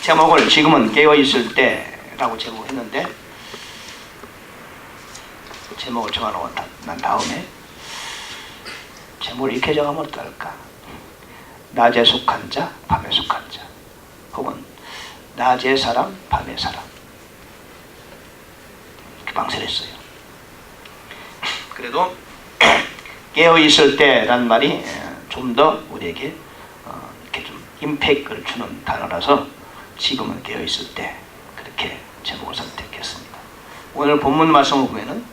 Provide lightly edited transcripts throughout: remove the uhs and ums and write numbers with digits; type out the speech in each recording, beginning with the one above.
제목을 지금은 깨어있을 때라고 제목했는데, 제목을 정하고 난 다음에 제목을 이렇게 정하면 어떨까? 낮에 속한 자, 밤에 속한 자, 혹은 낮의 사람, 밤의 사람, 이렇게 방설했어요. 그래도 깨어있을 때란 말이 좀 더 우리에게 이렇게 좀 임팩트를 주는 단어라서 지금은 깨어있을 때, 그렇게 제목을 선택했습니다. 오늘 본문 말씀을 보면은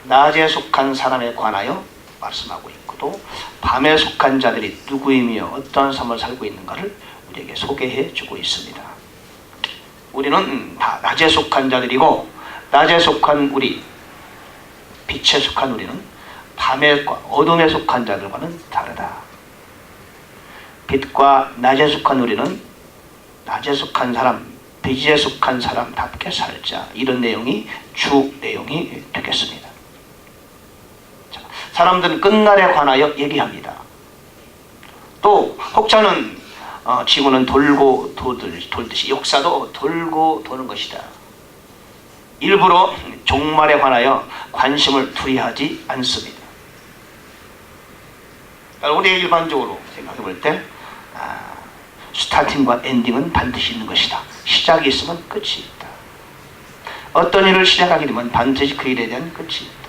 낮에 속한 사람에 관하여 말씀하고 있고, 또 밤에 속한 자들이 누구이며 어떠한 삶을 살고 있는가를 우리에게 소개해 주고 있습니다. 우리는 다 낮에 속한 자들이고, 낮에 속한 우리, 빛에 속한 우리는 밤에 어둠에 속한 자들과는 다르다. 빛과 낮에 속한 우리는 낮에 속한 사람, 빛에 속한 사람답게 살자. 이런 내용이 주 내용이 되겠습니다. 자, 사람들은 끝날에 관하여 얘기합니다. 또 혹자는 지구는 돌고 돌듯이 역사도 돌고 도는 것이다. 일부러 종말에 관하여 관심을 두리하지 않습니다. 우리가 일반적으로 생각해 볼 때 스타팅과 엔딩은 반드시 있는 것이다. 시작이 있으면 끝이 있다. 어떤 일을 시작하게 되면 반드시 그 일에 대한 끝이 있다.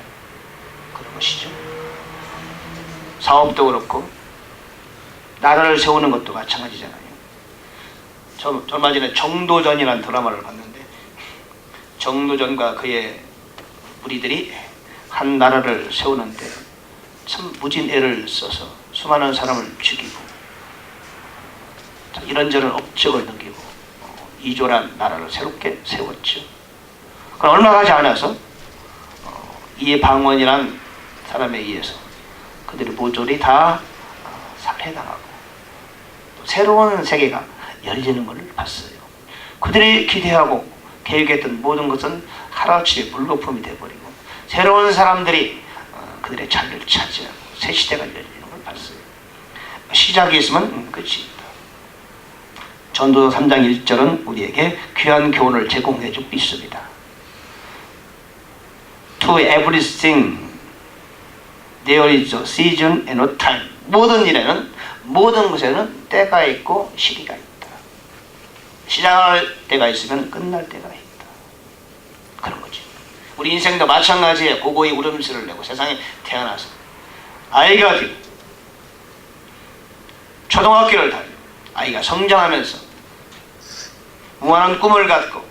그런 것이죠. 사업도 그렇고 나라를 세우는 것도 마찬가지잖아요. 얼마 전에 정도전이라는 드라마를 봤는데, 정도전과 그의 무리들이 한 나라를 세우는데 참 무진 애를 써서 수많은 사람을 죽이고 이런저런 업적을 느끼고 이조란 나라를 새롭게 세웠죠. 그럼 얼마 가지 않아서 이방원이란 사람에 의해서 그들이 모조리 다 살해당하고 새로운 세계가 열리는 것을 봤어요. 그들이 기대하고 계획했던 모든 것은 하루아침에 물거품이 되어버리고 새로운 사람들이 그들의 자리를 차지하고 새 시대가 열리는 걸 봤어요. 시작이 있으면 끝이 있다. 전도서 3장 1절은 우리에게 귀한 교훈을 제공해 주고 있습니다. To everything there is a season and a time. 모든 일에는, 모든 것에는 때가 있고 시기가 있다. 시작할 때가 있으면 끝날 때가 있다. 그런 거죠. 우리 인생도 마찬가지에 고고히 울음소리를 내고 세상에 태어나서 아이가 되고 초등학교를 다니고 아이가 성장하면서 무한한 꿈을 갖고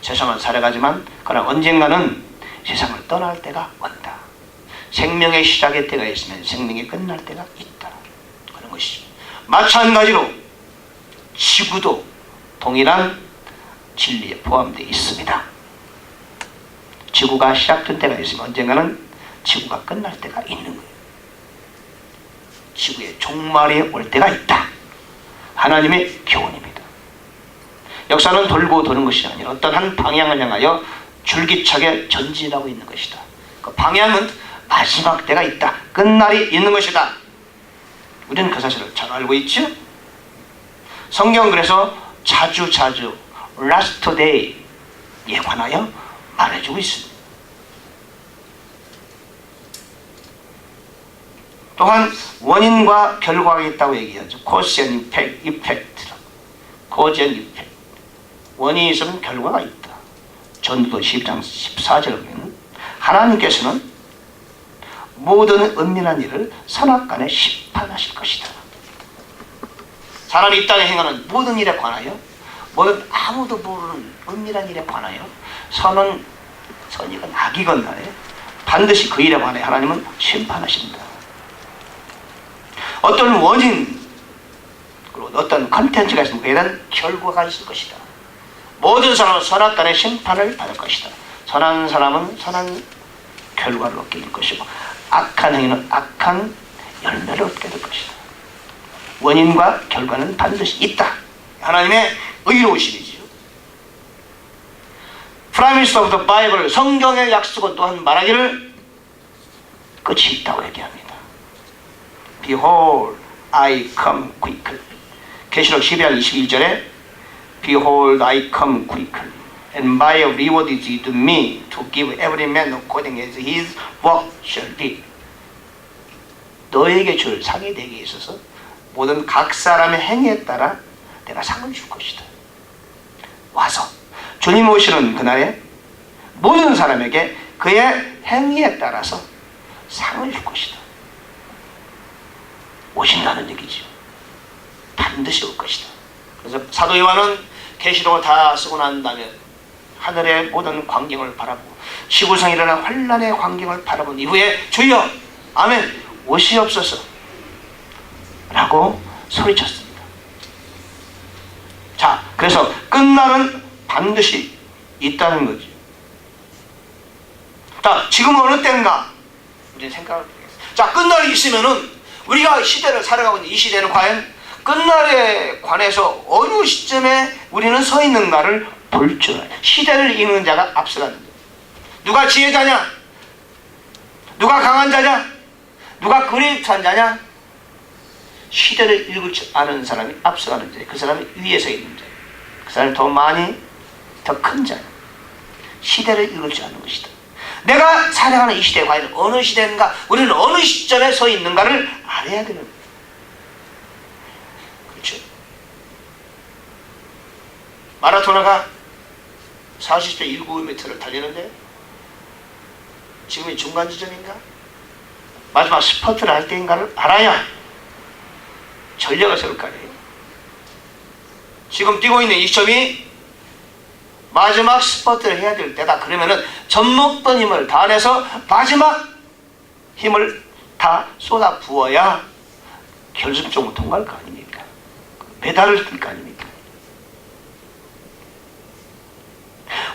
세상을 살아가지만 그러나 언젠가는 세상을 떠날 때가 온다. 생명의 시작의 때가 있으면 생명이 끝날 때가 있다. 그런 것이죠. 마찬가지로 지구도 동일한 진리에 포함되어 있습니다. 지구가 시작된 때가 있으면 언젠가는 지구가 끝날 때가 있는 거예요. 지구의 종말이 올 때가 있다. 하나님의 교훈입니다. 역사는 돌고 도는 것이 아니라 어떤 한 방향을 향하여 줄기차게 전진하고 있는 것이다. 그 방향은 마지막 때가 있다. 끝날이 있는 것이다. 우리는 그 사실을 잘 알고 있죠? 성경은 그래서 자주 last day에 관하여 말해주고 있습니다. 또한 원인과 결과가 있다고 얘기하죠. cause and effect. cause and effect. 원인이 있으면 결과가 있다. 전도서 10장 14절에 보면 하나님께서는 모든 은밀한 일을 선악간에 심판하실 것이다. 사람이 이 땅에 행하는 모든 일에 관하여, 모든 아무도 모르는 은밀한 일에 관하여, 선은 선이건 악이건 간에 반드시 그 일에 관해 하나님은 심판하신다. 어떤 원인, 그리고 어떤 컨텐츠가 있으면 그에 대한 결과가 있을 것이다. 모든 사람은 선악간의 심판을 받을 것이다. 선한 사람은 선한 결과를 얻게 될 것이고 악한 행위는 악한 열매를 얻게 될 것이다. 원인과 결과는 반드시 있다. 하나님의 의로우심이지요. Promise of the Bible, 성경의 약속은 또한 말하기를 끝이 있다고 얘기합니다. Behold, I come quickly. 계시록 12장 21절에 Behold, I come quickly, and my reward is with me to give every man according as his work shall be. 너에게 줄 상이 내게 있어서 모든 각 사람의 행위에 따라 내가 상을 줄 것이다. 와서 주님 오시는 그날에 모든 사람에게 그의 행위에 따라서 상을 줄 것이다. 오신다는 얘기죠. 반드시 올 것이다. 그래서 사도 요한은 계시록을 다 쓰고 난 다음에 하늘의 모든 광경을 바라보고 지구상에 일어난 환란의 광경을 바라본 이후에 주여 아멘 오시옵소서 라고 소리쳤습니다. 자, 그래서 끝날은 반드시 있다는 거죠. 자, 지금 어느 때인가 우리는 생각을 해보겠습니다. 자, 끝날이 있으면은 우리가 시대를 살아가고 있는 이 시대는 과연 끝날에 관해서 어느 시점에 우리는 서 있는가를 볼 줄 알아요. 시대를 읽는 자가 앞서가는 거예요. 누가 지혜자냐? 누가 강한 자냐? 누가 그레이트한 자냐? 시대를 읽을 줄 아는 사람이 앞서가는 자예요. 그 사람이 위에 서 있는 자예요. 그 사람이 더 많이 더 큰 자예요. 시대를 읽을 줄 아는 것이다. 내가 살아가는 이 시대에 과연 어느 시대인가, 우리는 어느 시점에 서 있는가를 알아야 되는 거예요. 그렇죠? 마라토너가 40초 19m를 달리는데 지금이 중간 지점인가? 마지막 스퍼트를 할 때인가를 알아야 전략을 세울 거 아니에요. 지금 뛰고 있는 이 시점이 마지막 스퍼트를 해야 될 때다. 그러면은 젖먹던 힘을 다 내서 마지막 힘을 다 쏟아 부어야 결승점을 통과할 거 아닙니까? 메달을 뜰 거 아닙니까?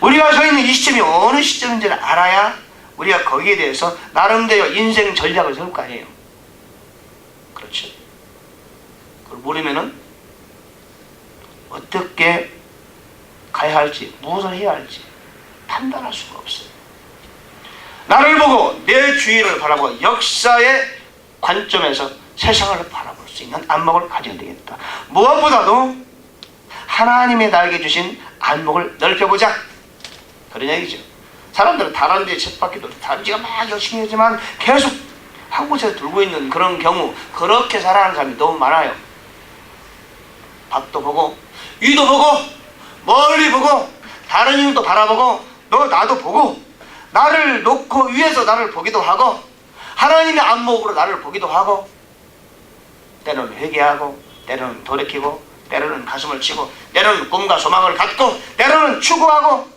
우리가 서 있는 이 시점이 어느 시점인지를 알아야 우리가 거기에 대해서 나름대로 인생 전략을 세울 거 아니에요. 그렇죠? 그걸 모르면은 어떻게 가야 할지, 무엇을 해야 할지 판단할 수가 없어요. 나를 보고 내 주위를 바라보고 역사의 관점에서 세상을 바라볼 수 있는 안목을 가져야 되겠다. 무엇보다도 하나님의 나에게 주신 안목을 넓혀보자. 그런 얘기죠. 사람들은 다른 데 쳇바퀴도 다른 지가 막 열심히 하지만 계속 한 곳에 돌고 있는 그런 경우, 그렇게 살아가는 사람이 너무 많아요. 밖도 보고 위도 보고 멀리 보고 다른 이들도 바라보고 너 나도 보고 나를 놓고 위에서 나를 보기도 하고 하나님의 안목으로 나를 보기도 하고 때로는 회개하고 때로는 돌이키고 때로는 가슴을 치고 때로는 꿈과 소망을 갖고 때로는 추구하고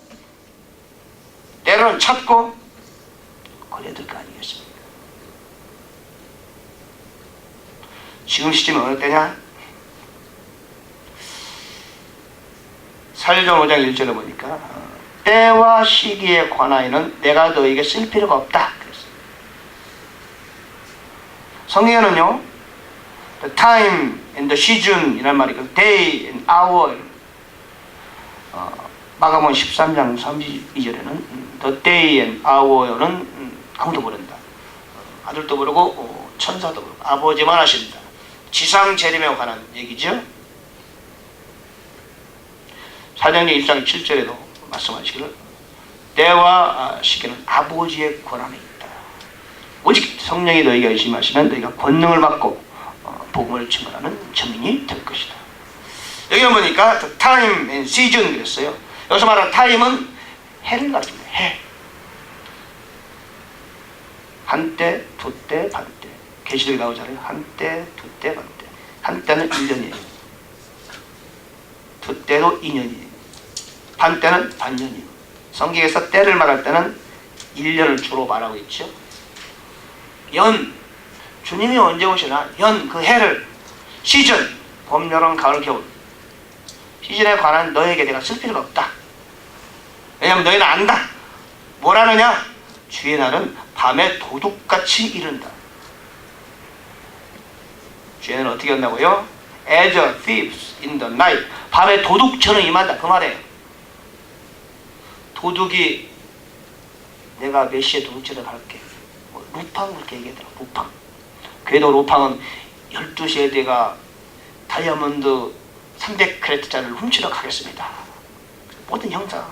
때로는 찾고 그래야 될 거 아니겠습니까? 지금 시점이 어느 때냐? 사도행전 5장 1절에 보니까 때와 시기에 관하여는 내가 너에게 쓸 필요가 없다 그랬어요. 성경에는요 the time and the season 이란 말이 그 day and hour 마가복음 13장 32절에는 the day and hour는 아무도 모른다. 아들도 모르고 천사도 모르고 아버지만 아신다. 지상 재림에 관한 얘기죠. 사도행전 1장 7절에도 말씀하시기를 때와 시기는 아버지의 권한에 있다. 오직 성령이 너희가 의심하시면 너희가 권능을 받고 복음을 증언하는 증인이 될 것이다. 여기 보니까 the time and season 그랬어요. 여기서 말하는 time은 해를 가리킵니다. 해. 한때, 두때, 반때. 계시록에 나오잖아요. 한때, 두때, 반때. 한때는 1년이에요. 두때도 2년이에요. 반때는 반년이에요. 성경에서 때를 말할 때는 1년을 주로 말하고 있죠. 연, 주님이 언제 오시나? 연, 그 해를. 시즌, 봄, 여름, 가을, 겨울. 시즌에 관한 너에게 내가 쓸 필요가 없다. 왜냐하면 너희는 안다. 뭐라느냐? 주의 날은 밤에 도둑같이 이른다. 주의 날은 어떻게 한다고요? As a thief in the night. 밤에 도둑처럼 임한다. 그 말이에요. 도둑이 내가 몇 시에 도둑질을 갈게. 루팡 그렇게 얘기하더라. 루팡. 그래도 루팡은 12시에 내가 다이아몬드 300크레트짜리를 훔치러 가겠습니다. 모든 형사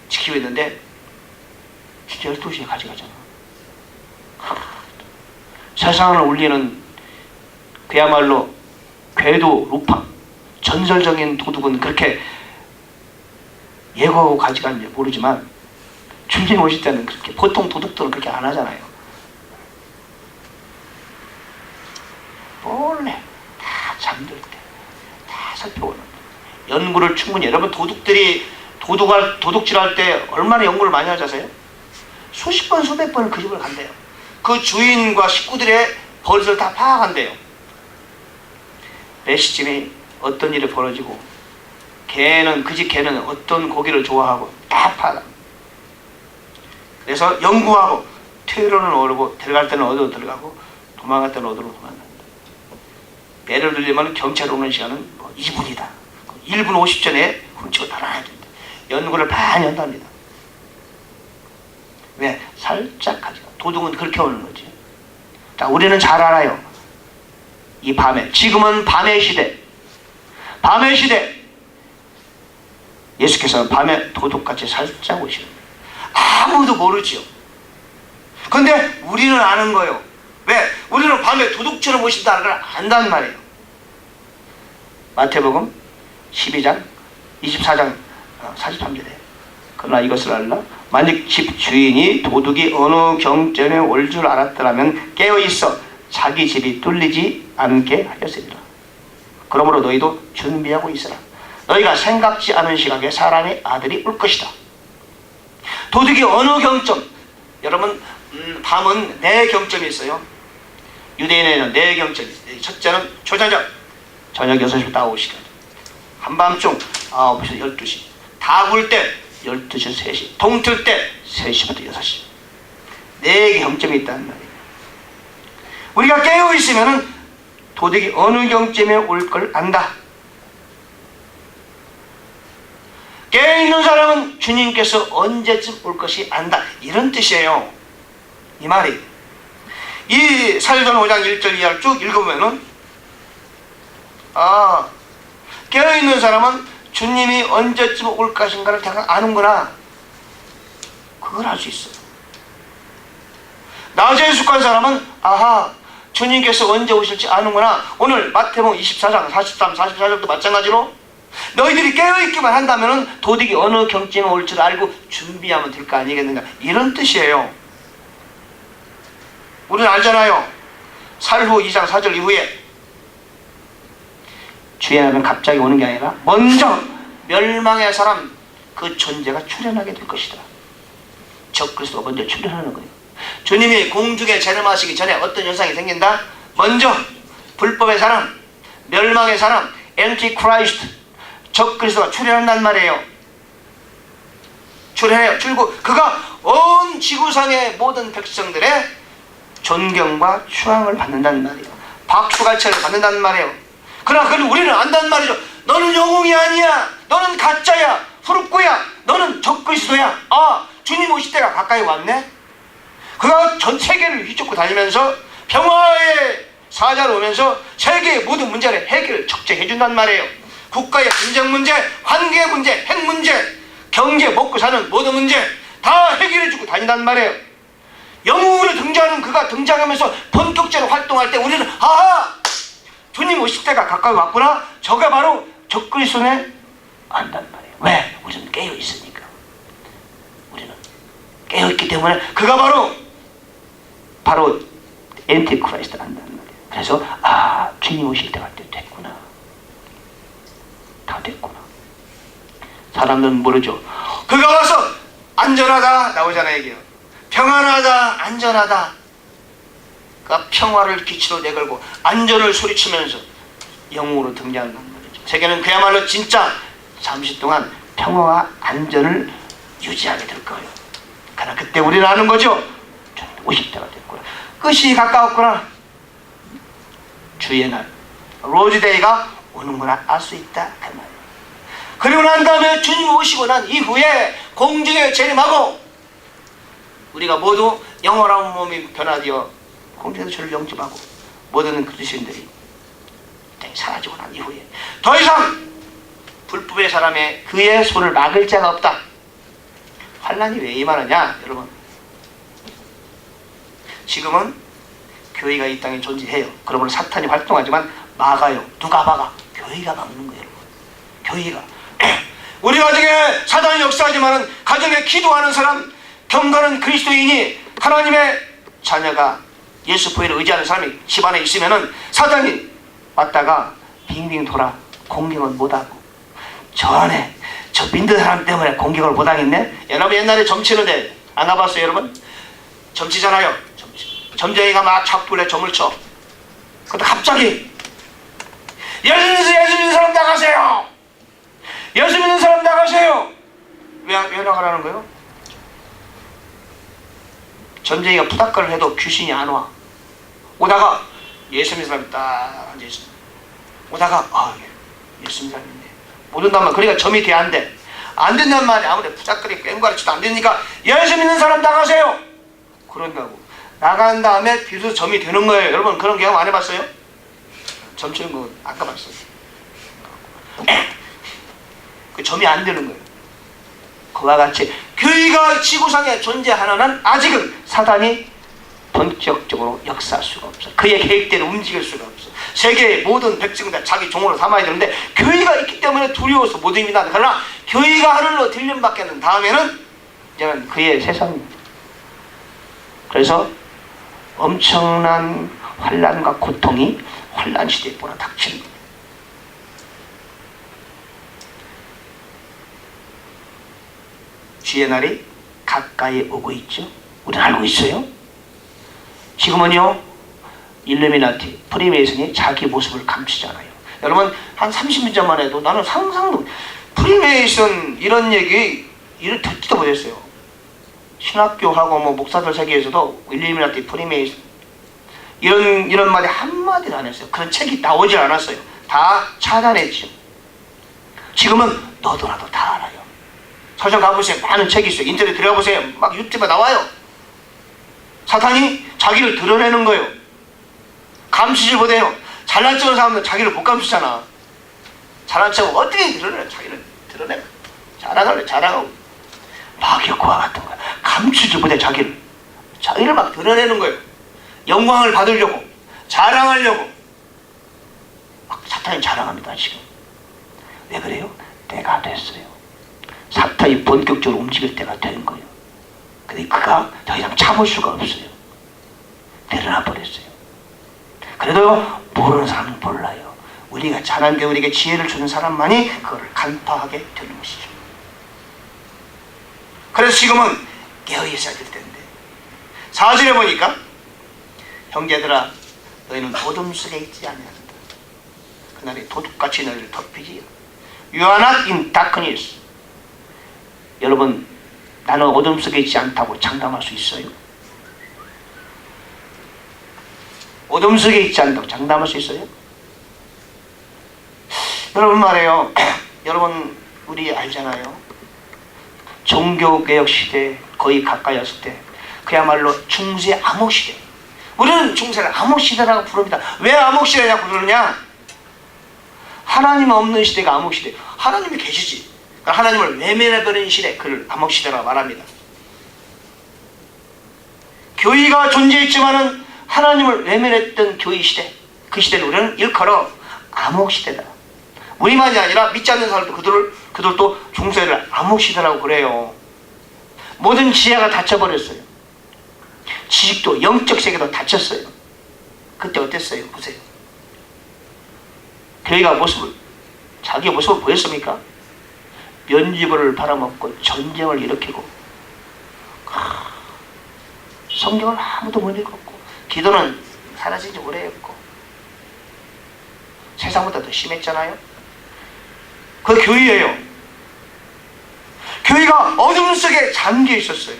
지키고 있는데 진짜 12시에 가져가잖아. 세상을 울리는 그야말로 궤도 루팡, 전설적인 도둑은 그렇게 예고하고 가져간지 모르지만 주님 오실 때는 그렇게, 보통 도둑들은 그렇게 안 하잖아요. 몰래 다 잠들 때 다 살펴보는, 연구를 충분히, 여러분 도둑들이 도둑질할 때 얼마나 연구를 많이 하자세요? 수십 번 수백 번을 그 집을 간대요. 그 주인과 식구들의 버릇을 다 파악한대요. 매시집이 어떤 일이 벌어지고 그 집 개는 어떤 고기를 좋아하고 다 파악. 그래서 연구하고 퇴로는 오르고 들어갈 때는 어디로 들어가고 도망갈 때는 어디로 도망간다. 예를 들면 경찰 오는 시간은 뭐 2분이다. 1분 50전에 훔치고 달아야 된다. 연구를 많이 한답니다. 왜? 살짝 가져가. 도둑은 그렇게 오는 거지. 자, 우리는 잘 알아요. 이 밤에, 지금은 밤의 시대. 밤의 시대. 예수께서는 밤에 도둑같이 살짝 오시는 거예요. 아무도 모르지요. 근데 우리는 아는 거예요. 왜? 우리는 밤에 도둑처럼 오신다는 걸 안단 말이에요. 마태복음 12장 24장 43절에 그러나 이것을 알라. 만약 집 주인이 도둑이 어느 경전에 올 줄 알았더라면 깨어있어 자기 집이 뚫리지 않게 하였으리라. 그러므로 너희도 준비하고 있으라. 너희가 생각지 않은 시각에 사람의 아들이 올 것이다. 도둑이 어느 경점, 여러분 밤은 네 경점이 있어요. 유대인에는 네 경점이 있어요. 첫째는 초저녁, 저녁 6시부터 9시까지. 한밤중 9시부터 12시. 다 굴 때 12시, 3시. 동틀 때 3시부터 6시. 네 경점이 있다는 말이에요. 우리가 깨어있으면 도둑이 어느 경점에 올 걸 안다. 깨어있는 사람은 주님께서 언제쯤 올 것이 안다. 이런 뜻이에요. 이 말이. 이 사도전 5장 1절 이하를 쭉 읽어보면은 깨어있는 사람은 주님이 언제쯤 올 것인가를 대강 아는구나. 그걸 알 수 있어요. 낮에 숙한 사람은 주님께서 언제 오실지 아는구나. 오늘 마태복음 24장 43, 44절도 마찬가지로 너희들이 깨어있기만 한다면 도둑이 어느 경쯤에 올 줄 알고 준비하면 될 거 아니겠는가. 이런 뜻이에요. 우리는 알잖아요. 살후 2장 4절 이후에 주의 날은 갑자기 오는 게 아니라 먼저 멸망의 사람 그 존재가 출현하게 될 것이다. 적그리스도가 먼저 출현하는 거예요. 주님이 공중에 재림하시기 전에 어떤 현상이 생긴다? 먼저 불법의 사람, 멸망의 사람, 엔티크라이스트, 적그리스도가 출현한단 말이에요. 출현해요. 그리고 그가 온 지구상의 모든 백성들의 존경과 추앙을 받는다는 말이에요. 박수갈채를 받는다는 말이에요. 그러나 그걸 우리는 안단 말이죠. 너는 영웅이 아니야. 너는 가짜야. 후르꾸야. 너는 적그리스도야. 주님 오실 때가 가까이 왔네. 그가 전 세계를 휘젓고 다니면서 평화의 사자로 오면서 세계의 모든 문제를 해결을 적재해 준단 말이에요. 국가의 분쟁 문제, 환경의 문제, 핵 문제, 경제, 먹고 사는 모든 문제 다 해결해 주고 다닌단 말이에요. 영웅으로 등장하는 그가 등장하면서 본격적으로 활동할 때 우리는 주님 오실 때가 가까이 왔구나. 저가 바로 적그리스도네 안단 말이에요. 왜? 우리는 깨어 있으니까. 우리는 깨어 있기 때문에 그가 바로 엔티크라이스트 안단 말이에요. 그래서 주님 오실 때가 됐구나. 다 됐구나. 사람들은 모르죠. 그가 와서 안전하다 나오잖아요. 얘기요. 평안하다, 안전하다. 그가 평화를 기치로 내걸고 안전을 소리치면서 영웅으로 등장한단 말이죠. 세계는 그야말로 진짜 잠시 동안 평화와 안전을 유지하게 될 거예요. 그러나 그때 우리는 아는 거죠. 50대가 됐구나. 끝이 가까웠구나. 주의 날, 로즈데이가 오는구나 알 수 있다. 그 말이에요. 그리고 난 다음에 주님 오시고 난 이후에 공중에 재림하고 우리가 모두 영원한 몸이 변화되어 공중에서 주를 영접하고 모든 그리스도인들이 환란이 사라지고 난 이후에 더 이상 불법의 사람의 그의 손을 막을 자가 없다. 환란이 왜 임하느냐 여러분, 지금은 교회가 이 땅에 존재해요. 그러므로 사탄이 활동하지만 막아요. 누가 막아? 교회가 막는 거예요 여러분. 교회가 우리 가정에 사단이 역사하지만 가정에 기도하는 사람, 경건한 그리스도인이 하나님의 자녀가 예수 보혈을 의지하는 사람이 집안에 있으면은 사단이 왔다가 빙빙 돌아 공격은 못하고, 저 안에 저 믿는 사람 때문에 공격을 못하겠네. 여러분 옛날에 점치는데 안 가봤어요 여러분? 점치잖아요. 점쟁이가 막 잡돌에 점을 쳐. 그런데 갑자기 예수 믿는 사람 나가세요. 예수 믿는 사람 나가세요. 왜 나가라는 거예요? 점쟁이가 푸닥거리를 해도 귀신이 안 와. 오다가 예수 믿는 사람이 딱 앉아있어. 오다가 예수 믿는 사람이 있네. 못 온단 말이야. 그러니까 점이 돼 안 돼. 안 된단 말이야. 아무리 푸닥거리 꽹과리치도 안 되니까 예수 믿는 사람 나가세요. 그런다고. 나간 다음에 비로소 점이 되는 거예요. 여러분 그런 경험 안 해봤어요? 점 치는 거 아까 봤어요. 그 점이 안 되는 거예요. 그와 같이 교회가 지구상에 존재하는 한 아직은 사단이 본격적으로 역사할 수가 없어. 그의 계획대로 움직일 수가 없어. 세계의 모든 백성은 다 자기 종으로 삼아야 되는데 교회가 있기 때문에 두려워서 못 입니다. 그러나 교회가 하늘로 들림받게 된 다음에는 이제는 그의 세상입니다. 그래서 엄청난 환난과 고통이 환난 시대에 몰아닥치는 겁니다. 주의 날이 가까이 오고 있죠. 우리는 알고 있어요. 지금은요 일루미나티, 프리메이슨이 자기 모습을 감추잖아요. 여러분 한 30년 전만 해도 나는 상상도 프리메이슨 이런 얘기 이를 듣지도 못했어요. 신학교하고 뭐 목사들 세계에서도 일루미나티, 프리메이슨 이런 말이 한마디도 안 했어요. 그런 책이 나오질 않았어요. 다 차단했죠. 지금은 너도 나도 다 알아요. 서점 가보세요. 많은 책이 있어요. 인터넷 들어가보세요. 막 유튜브에 나와요. 사탄이 자기를 드러내는 거예요. 감추질 못해요. 잘난 척하는 사람은 자기를 못 감추잖아. 잘난 척은 어떻게 드러내? 자기를 드러내. 자랑하고 막이 그와 같은 거야. 감추지 못해 자기를 막 드러내는 거예요. 영광을 받으려고, 자랑하려고. 막 사탄이 자랑합니다 지금. 왜 그래요? 때가 됐어요. 사탄이 본격적으로 움직일 때가 된 거예요. 근데 그가 더 이상 참을 수가 없어요. 드러나 버렸어요. 그래도 모르는 사람은 몰라요. 우리가 잘한데 우리에게 지혜를 주는 사람만이 그걸 간파하게 되는 것이죠. 그래서 지금은 깨어있어야 될 텐데 4절에 보니까 형제들아 너희는 어둠 속에 있지 아니하는다. 그날이 도둑같이 너희를 덮이지. You are not in darkness. 여러분 나는 어둠 속에 있지 않다고 장담할 수 있어요? 어둠 속에 있지 않다고 장담할 수 있어요? 여러분 말이에요. 여러분 우리 알잖아요. 종교개혁 시대 거의 가까이 왔을 때 그야말로 중세 암흑시대. 우리는 중세를 암흑시대라고 부릅니다. 왜 암흑시대냐고 부르느냐? 하나님 없는 시대가 암흑시대. 하나님이 계시지. 하나님을 외면해버린 시대, 그를 암흑시대라고 말합니다. 교회가 존재했지만은 하나님을 외면했던 교회 시대, 그 시대를 우리는 일컬어 암흑시대다. 우리만이 아니라 믿지 않는 사람도 그들도 중세를 암흑시대라고 그래요. 모든 지혜가 닫혀버렸어요. 지식도 영적 세계도 닫혔어요. 그때 어땠어요? 보세요. 교회가 자기의 모습을 보였습니까? 면죄부를 팔아먹고 전쟁을 일으키고 성경을 아무도 못 읽었고 기도는 사라진 지 오래였고 세상보다 더 심했잖아요. 그 교회예요. 교회가 어둠 속에 잠겨 있었어요.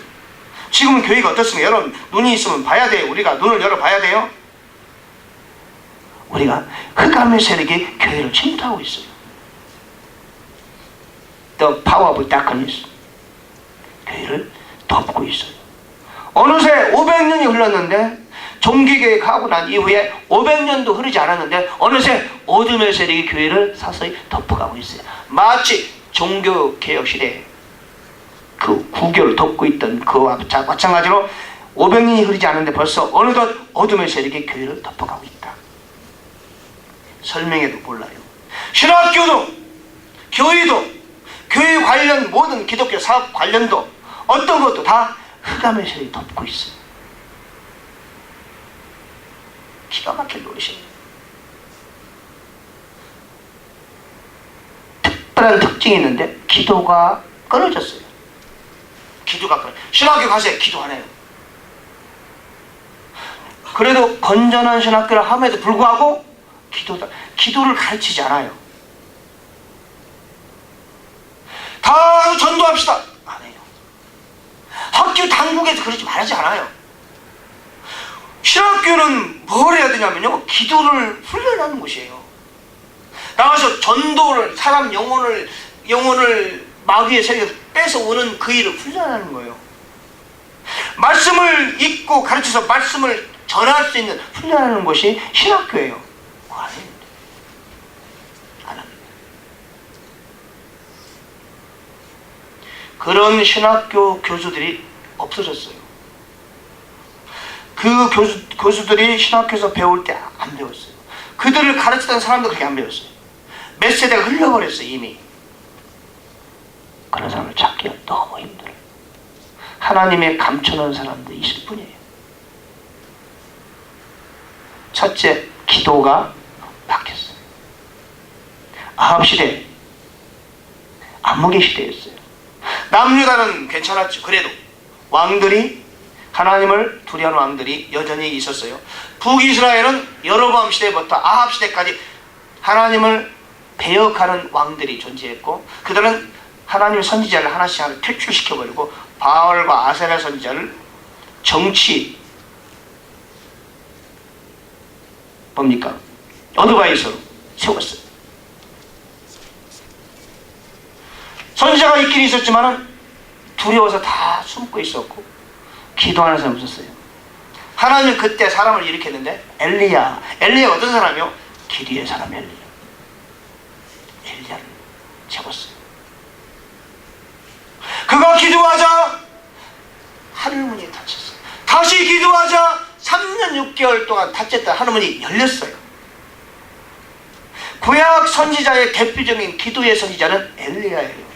지금은 교회가 어떻습니까? 여러분 눈이 있으면 봐야 돼요. 우리가 눈을 열어봐야 돼요. 우리가 흑암의 세력이 교회를 침투하고 있어요. The power of darkness 교회를 덮고 있어요. 어느새 500년이 흘렀는데 종교개혁하고 난 이후에 500년도 흐르지 않았는데 어느새 어둠의 세력이 교회를 서서히 덮어가고 있어요. 마치 종교개혁 시대에 그 구교를 덮고 있던 그와 마찬가지로 500년이 흐르지 않았는데 벌써 어느덧 어둠의 세력이 교회를 덮어가고 있다. 설명해도 몰라요. 신학교도 교회도 교회 관련 모든 기독교 사업 관련도 어떤 것도 다 흑암의 세력이 덮고 있어요. 기가 막힐 노릇이에요. 특별한 특징이 있는데 기도가 끊어졌어요. 기도가 끊어요. 신학교 가세요. 기도 안 해요. 그래도 건전한 신학교를 함에도 불구하고 기도를 가르치지 않아요. 다 전도합시다. 안 해요. 학교 당국에서 그러지 말하지 않아요. 신학교는 뭘 해야 되냐면요, 기도를 훈련하는 곳이에요. 나가서 전도를, 사람 영혼을 마귀의 세력에서 뺏어오는 그 일을 훈련하는 거예요. 말씀을 읽고 가르쳐서 말씀을 전할 수 있는 훈련하는 것이 신학교예요. 안 합니다. 안 합니다. 그런 신학교 교수들이 없어졌어요. 그 교수들이 신학교에서 배울 때 안 배웠어요. 그들을 가르치던 사람도 그렇게 안 배웠어요. 몇 세대가 흘러버렸어요. 이미. 그런 사람을 찾기가 너무 힘들어요. 하나님의 감춰놓은 사람도 있을 뿐이에요. 첫째, 기도가 바뀌었어요. 아합 시대, 암흑의 시대였어요. 남유다는 괜찮았죠. 그래도 왕들이, 하나님을 두려워하는 왕들이 여전히 있었어요. 북이스라엘은 여로보암 시대부터 아합 시대까지 하나님을 배역하는 왕들이 존재했고, 그들은 하나님의 선지자를 하나씩 퇴출시켜버리고 바알과 아세라 선지자를 정치 뭡니까? 어드바이서로 세웠어요. 선지자가 있긴 있었지만 두려워서 다 숨고 있었고 기도하는 사람이 없었어요. 하나님은 그때 사람을 일으켰는데 엘리야 어떤 사람이요? 기도의 사람 엘리야를 세웠어요. 그가 기도하자 하늘문이 닫혔어요. 다시 기도하자 3년 6개월 동안 닫혔던 하늘문이 열렸어요. 구약 선지자의 대표적인 기도의 선지자는 엘리야예요.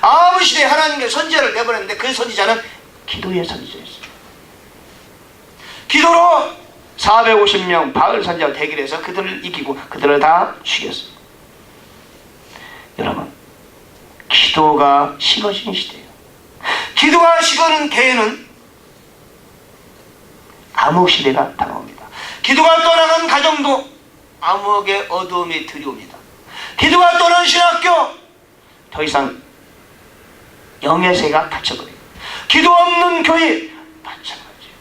아합 시대에 하나님께 선지자를 내보냈는데 그 선지자는 기도의 선지자였어요. 기도로 450명 바알 선지자와 대결해서 그들을 이기고 그들을 다 죽였어요. 여러분, 기도가 식어진 시대예요. 기도가 식어는 교회는 암흑 시대가 다가옵니다. 기도가 떠나간 가정도 암흑의 어두움이 들이옵니다. 기도가 떠난 신학교 더 이상 영의 세가 닫혀버려요. 기도 없는 교회 마찬가지예요.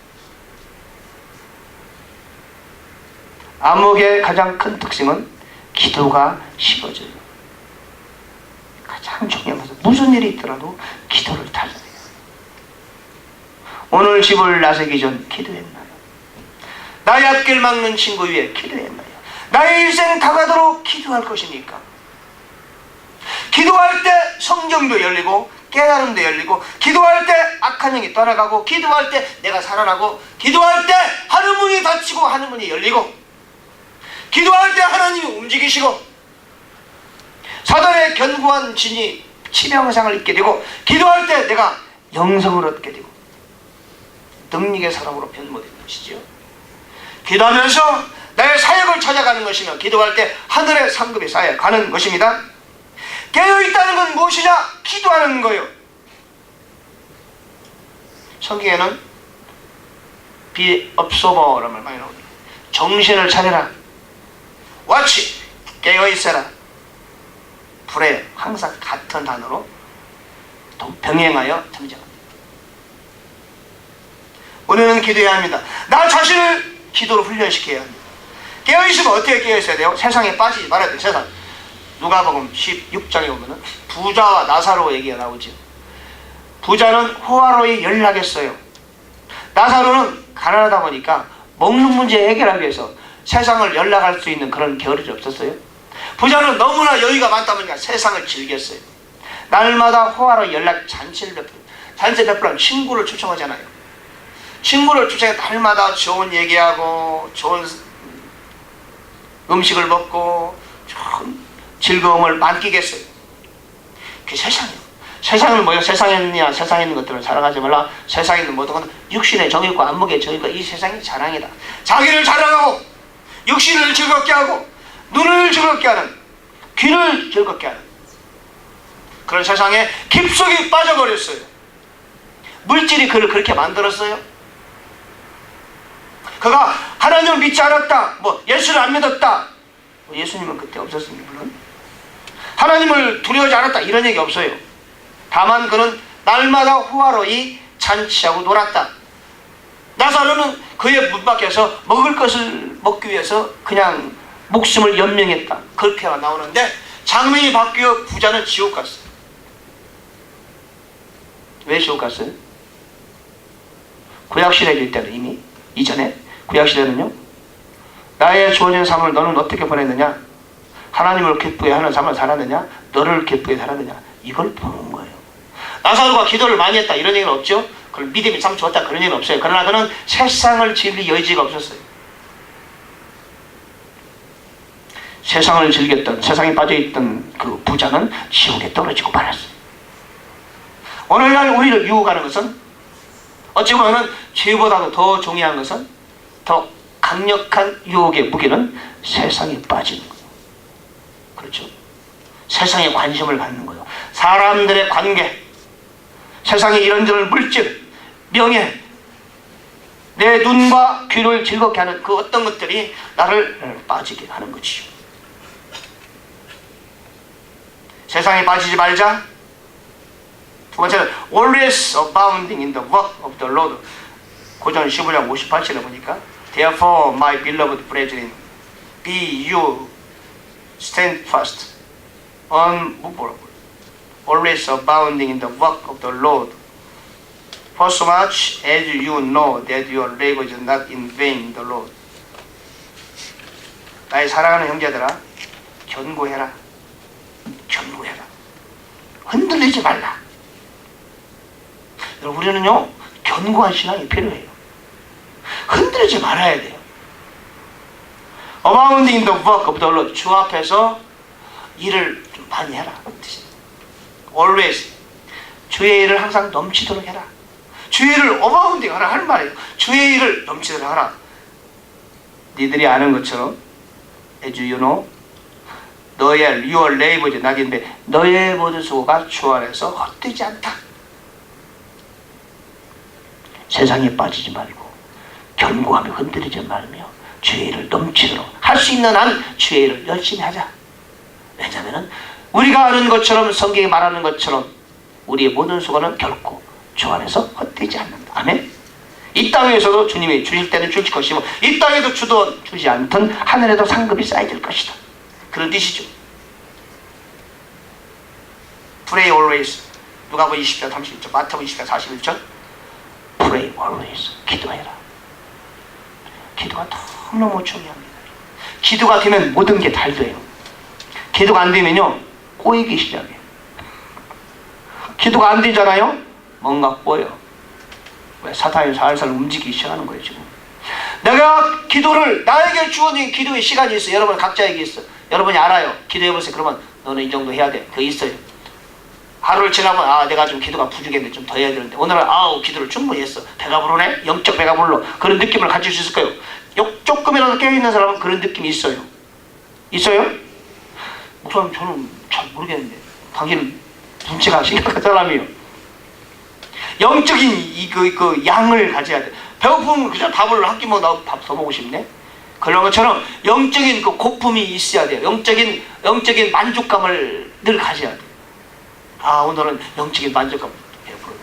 암흑의 가장 큰 특징은 기도가 식어져요. 가장 중요한 것은 무슨 일이 있더라도 기도를 타져야 돼요. 오늘 집을 나서기 전 기도했나요? 나의 앞길 막는 친구 위에 기도했나요? 나의 일생 다가도록 기도할 것이니까. 기도할 때 성경도 열리고 깨달음도 열리고, 기도할 때 악한 영이 떠나가고, 기도할 때 내가 살아나고, 기도할 때 하늘문이 닫히고 하늘문이 열리고, 기도할 때 하나님이 움직이시고, 사단의 견고한 진이 치명상을 입게 되고, 기도할 때 내가 영성을 얻게 되고 능력의 사람으로 변모되는 것이죠. 기도하면서 나의 사역을 찾아가는 것이며, 기도할 때 하늘의 상급이 쌓여가는 것입니다. 깨어있다는 건 무엇이냐? 기도하는 거예요. 성경에는 be observer라는 말 많이 나옵니다. 정신을 차려라. watch, 깨어있어라. 불에 항상 같은 단어로 병행하여 등장합니다. 우리는 기도해야 합니다. 나 자신을 기도로 훈련시켜야 합니다. 깨어있으면 어떻게 깨어있어야 돼요? 세상에 빠지지 말아야 돼요. 세상. 누가복음 16장에 보면 부자와 나사로 얘기가 나오죠. 부자는 호화로이 열락했어요. 나사로는 가난하다 보니까 먹는 문제 해결하기 위해서 세상을 연락할 수 있는 그런 겨를이 없었어요? 부자는 너무나 여유가 많다 보니까 세상을 즐겼어요. 날마다 호화로 연락 잔치를 베풀고, 잔치 베풀면 친구를 초청하잖아요. 친구를 초청해 날마다 좋은 얘기하고 좋은 음식을 먹고 좋은 즐거움을 만끽했어요. 그게 세상이에요. 세상은 뭐예요? 세상에 있는 것들을 사랑하지 말라. 세상에 있는 모든 건 육신의 정욕고 안목의 정욕고 이 세상의 자랑이다. 자기를 자랑하고 육신을 즐겁게 하고 눈을 즐겁게 하는, 귀를 즐겁게 하는 그런 세상에 깊숙이 빠져버렸어요. 물질이 그를 그렇게 만들었어요. 그가 하나님을 믿지 않았다, 예수를 안 믿었다, 예수님은 그때 없었습니다. 물론 하나님을 두려워하지 않았다 이런 얘기 없어요. 다만 그는 날마다 호화로이 잔치하고 놀았다. 나사로는 그의 문 밖에서 먹을 것을 먹기 위해서 그냥 목숨을 연명했다, 그렇게 나오는데 장면이 바뀌어 부자는 지옥 갔어요. 왜 지옥 갔어요? 구약시대일 때는 이미 이전에 구약시대는요, 나의 주어진 삶을 너는 어떻게 보냈느냐, 하나님을 기쁘게 하는 삶을 살았느냐, 너를 기쁘게 살았느냐, 이걸 보는 거예요. 나사로가 기도를 많이 했다 이런 얘기는 없죠. 그걸 믿음이 참 좋았다 그런 얘기는 없어요. 그러나 그는 세상을 즐길 여지가 없었어요. 세상을 즐겼던, 세상에 빠져있던 그 부자는 지옥에 떨어지고 말았어요. 오늘날 우리를 유혹하는 것은, 어찌 보면 죄보다도 더 중요한 것은, 더 강력한 유혹의 무기는 세상에 빠지는 거예요. 그렇죠? 세상에 관심을 갖는 거예요. 사람들의 관계, 세상의 이런저런 물질, 명예, 내 눈과 귀를 즐겁게 하는 그 어떤 것들이 나를 빠지게 하는 것이죠. 세상에 빠지지 말자. 두 번째는 always abounding in the work of the Lord. 고전 15장 58절에 보니까 Therefore, my beloved brethren, be you steadfast, unmovable, always abounding in the work of the Lord. For so much as you know that your labor is not in vain in the Lord. 나의 사랑하는 형제들아, 견고해라. 견고해라. 흔들리지 말라. 여러분, 우리는요, 견고한 신앙이 필요해요. 흔들리지 말아야 돼요. Abounding in the work of the Lord. 주 앞에서 일을 좀 많이 해라. Always. 주의 일을 항상 넘치도록 해라. 주의 일을 abounding 하라 하는 말이에요. 주의 일을 넘치도록 하라. 니들이 아는 것처럼 as you know, 너의 your labor is not in vain. 너의 모든 수고가 주 안에서 헛되지 않다. 세상에 빠지지 말고 견고하며 흔들리지 말며 주의 일을 넘치도록 할 수 있는 한 주의 일을 열심히 하자. 왜냐하면 우리가 아는 것처럼, 성경이 말하는 것처럼 우리의 모든 수고는 결코 주 안에서 헛되지 않는다. 아멘. 이 땅에서도 주님이 주실 때는 주실 것이고, 이 땅에도 주지 않던 하늘에도 상급이 쌓여질 것이다. 그런 뜻이죠. Pray always. 누가복음 20장 31절, 마태복음 20장 41절. Pray always. 기도해라. 기도가 너무너무 중요합니다. 기도가 되면 모든 게 잘 돼요. 기도가 안 되면요, 꼬이기 시작해요. 기도가 안 되잖아요? 뭔가 꼬여. 왜? 사탄이 살살 움직이기 시작하는 거예요, 지금. 내가 기도를, 나에게 주어진 기도의 시간이 있어. 여러분 각자에게 있어. 여러분이 알아요. 기도해보세요. 그러면 너는 이 정도 해야 돼. 그거 있어요. 하루를 지나면 내가 좀 기도가 부족했는데 좀 더 해야 되는데, 오늘은 기도를 충분히 했어. 배가 부르네? 영적 배가 불러. 그런 느낌을 가질 수 있을 거예요. 조금이라도 깨어있는 사람은 그런 느낌이 있어요. 있어요? 목사님, 저는 잘 모르겠는데. 당신은 눈치가 심각한 사람이에요. 영적인 그 양을 가져야 돼. 배고프면 그저 밥을 한 끼 먹어, 밥 더 먹고 싶네? 그런 것처럼 영적인 그 고품이 있어야 돼요. 영적인 만족감을 늘 가져야 돼요. 오늘은 영적인 만족감 배부르네.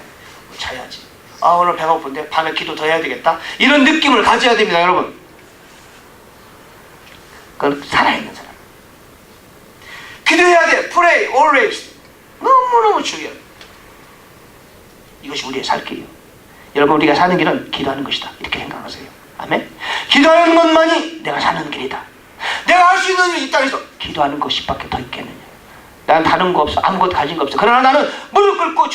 자야지. 오늘 배고픈데 밤에 기도 더 해야 되겠다. 이런 느낌을 가져야 됩니다, 여러분. 그건 살아있는 사람. 기도해야 돼. Pray always. 너무너무 중요해요. 이것이 우리의 살 길이에요. 여러분, 우리가 사는 길은 기도하는 것이다. 이렇게 생각하세요. 아멘. 기도하는 것만이 내가 사는 길이다. 내가 할 수 있는 일 이 땅에서 기도하는 것밖에 더 있겠느냐. 난 다른 거 없어. 아무것도 가진 거 없어. 그러나 나는 무릎 꿇고